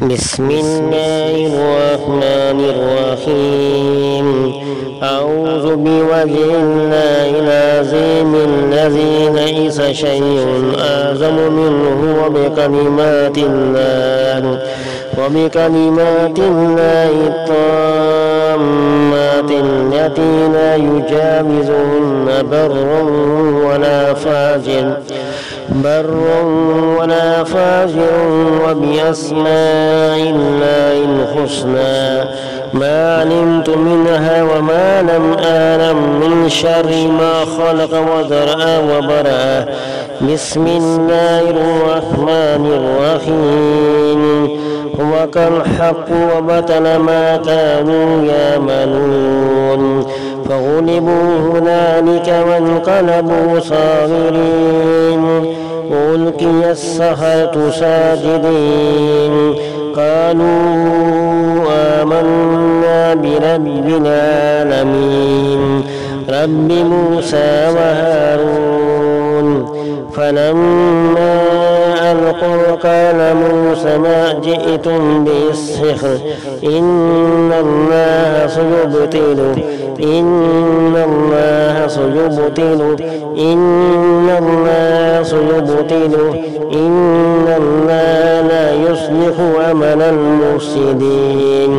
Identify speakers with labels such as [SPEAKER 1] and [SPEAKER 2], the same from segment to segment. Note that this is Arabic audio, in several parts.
[SPEAKER 1] بسم الله الرحمن الرحيم. أعوذ بوجه الله العظيم الذي ليس شيء أعظم منه وبكلمات الله التامات التي لا يجاوزهن بر ولا فاجر وبأسماء الله الحسنى ما علمت منها وما لم أعلم من شر ما خلق وذرأ وبرأ. بسم الله الرحمن الرحيم. هو كالحق وبطل ما كانوا يعملون فغلبوا هنالك وانقلبوا صاغرين وألقي السحرة ساجدين قالوا آمنا برب العالمين رب موسى وهارون. فلما ألقوا قال موسى ما جئتم به السحر إن الله سيبطله إن الله لا يصلح عمل المفسدين.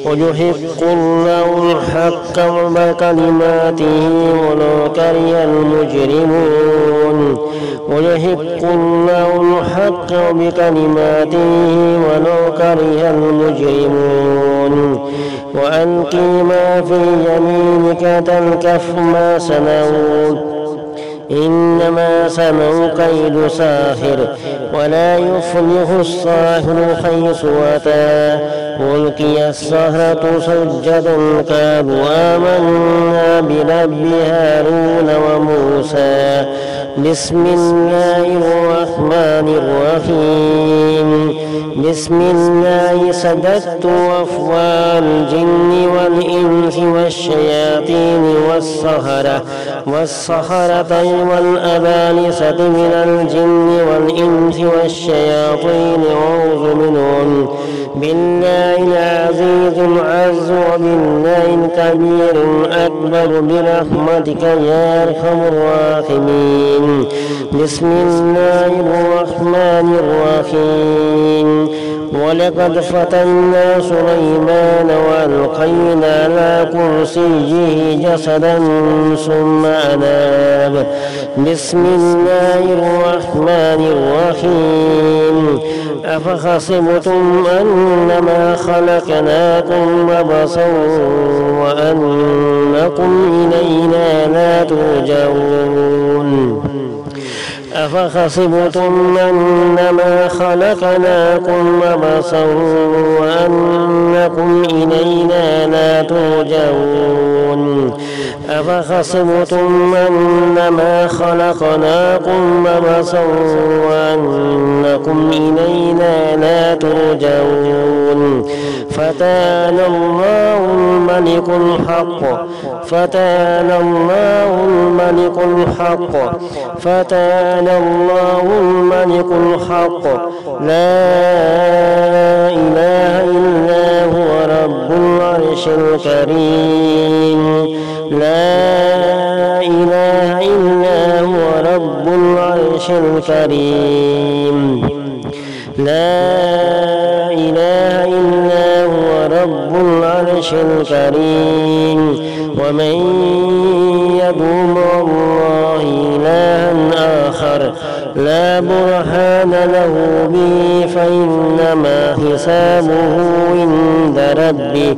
[SPEAKER 1] ويحق الله الحق وبكلماته ولو كره المجرمون. وألقي ما في يمينك تلقف ما صنعوا إنما صنعوا كيد ساحر ولا يفلح الساحر حيث أتى. ألقي السحرة سجدا قالوا آمنا برب هارون وموسى. بسم الله الرحمن الرحيم. بسم الله صددت أفواه الجن والإنس والشياطين والسحرة والأبالسة من الجن والإنس والشياطين أعوذ منهم بالله العزيز العز وبالله الكبير الأكبر برحمتك يا أرحم الراحمين. بسم الله الرحمن الرحيم. ولقد فتنا سليمان وألقينا على كرسيه جسدا ثم أناب. بسم الله الرحمن الرحيم. أفحسبتم أنما خلقناكم عبثا وأنكم إلينا لا ترجعون. أفحسبتم أنما خلقناكم عبثا وأنكم إلينا لا ترجعون. أفحسبتم أنما خلقناكم عبثا وأنكم إلينا لا ترجعون. فتعالى الله الملك الحق لا إله إلا هو رب العرش الكريم. ومن يدعو مع الله إلها آخر لا برهان له به فإنما حسابه عند ربه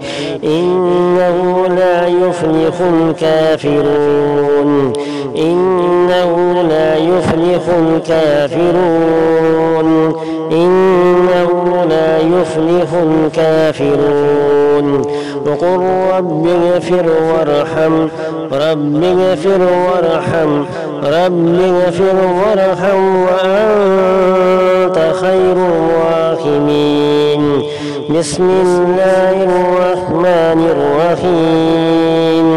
[SPEAKER 1] إنه لا يفلح الكافرون. وقل رب اغفر وارحم وأنت خير الراحمين. بسم الله الرحمن الرحيم.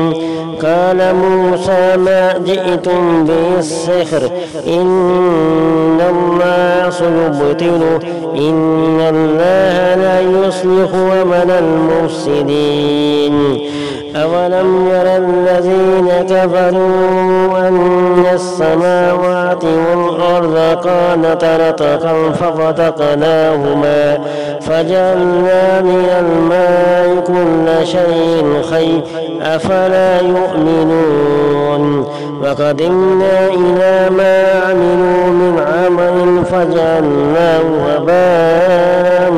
[SPEAKER 1] قال موسى ما جئتم به السحر إن الله سيبطله إن الله لا يصلح عمل المفسدين. أولم ير الذين كفروا أن السماوات والأرض كانتا رتقا ففتقناهما فجعلنا من الماء كل شيء حي أفلا يؤمنون. وقدمنا إلى ما عملوا من عمل فجعلناه هباء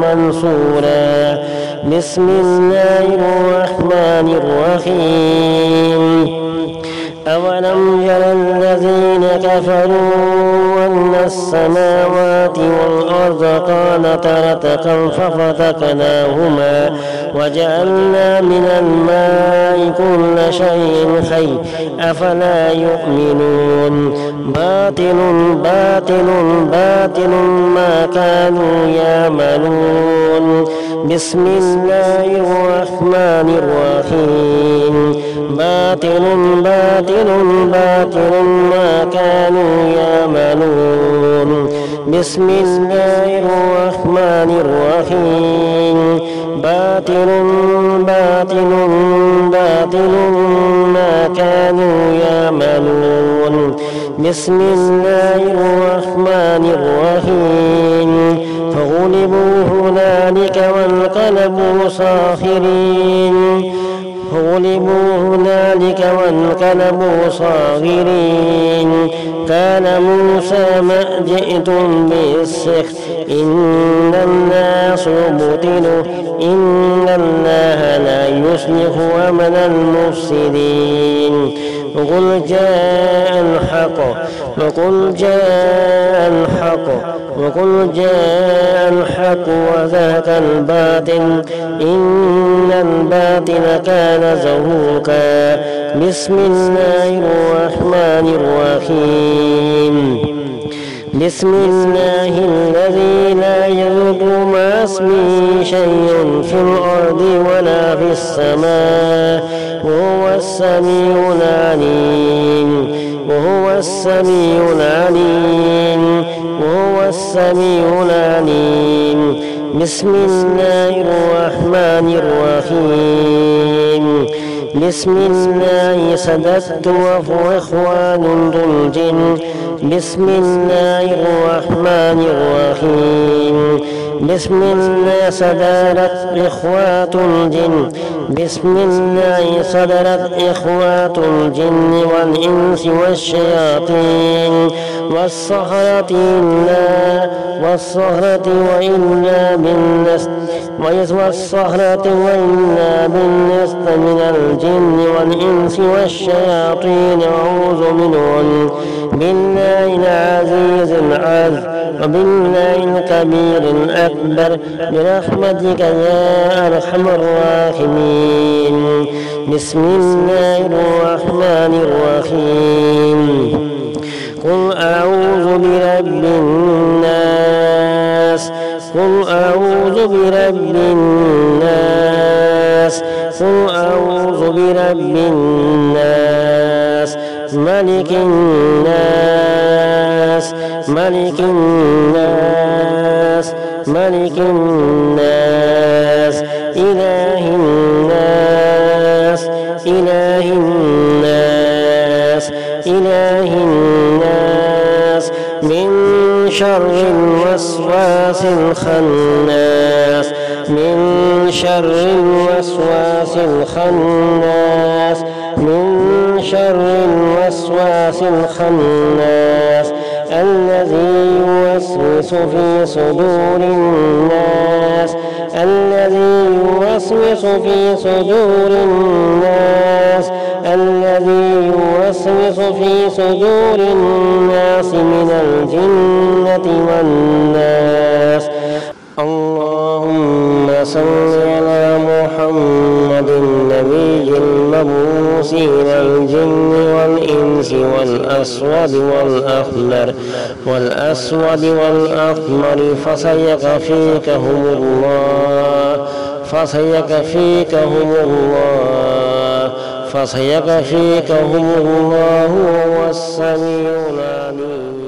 [SPEAKER 1] منثورا. بسم الله الرحمن الرحيم. أولم ير الذين كفروا أن السماوات والأرض كانتا رتقا ففتقناهما وجعلنا من الماء كل شيء حي أفلا يؤمنون. باطل باطل باطل ما كانوا يعملون. بسم الله الرحمن الرحيم. باطل باطل باطل ما كانوا يعملون. بسم الله الرحمن الرحيم. باطل باطل باطل ما كانوا يعملون. بسم الله الرحمن الرحيم. فغلبوا هنالك وانقلبوا صاغرين. فغلبوا هنالك وانقلبوا صاغرين. كان موسى ما جئتم بالسحر إن الناس يبطلوا إن الله لا يصلح عمل المفسدين. وقل جاء الحق وقل جاء الحق وقل جاء الحق وذاك الباطل إن الباطل كان زهوقا. بسم الله الرحمن الرحيم. بسم الله الذي لا يضر مع اسمه شيء في الأرض ولا في السماء وهو السميع العليم. وهو السميع العليم. وهو السميع العليم. بسم الله الرحمن الرحيم. بسم الله صددت وهو إخوان ذو الجن. بسم الله الرحمن الرحيم. بسم الله صدرت إخوات الجن. بسم الله صدرت إخوات الجن والإنس والشياطين والصخرة وإلا بالنسب والصخرة وإلا بالنسب من الجن والإنس والشياطين أعوذ منهم بالله العزيز العظيم وبالله الكبير الأكبر برحمتك يا أرحم الراحمين. بسم الله الرحمن الرحيم. قل أعوذ برب الناس. قل أعوذ برب الناس. قل أعوذ برب الناس ملك الناس ملك الناس ملك الناس إله الناس إله الناس إله الناس من شر الوسواس الخناس من شر الوسواس الخناس من شر الوسواس الخناس الذي يوسوس في صدور الناس الذي يوسوس في صدور الناس الذي يوسوس في صدور الناس من الجنة والناس. اللهم صل على محمد النبي المبعوث إلى الجن والإنس والأسود والأحمر فسيكفيكهم الله وهو السميع العليم.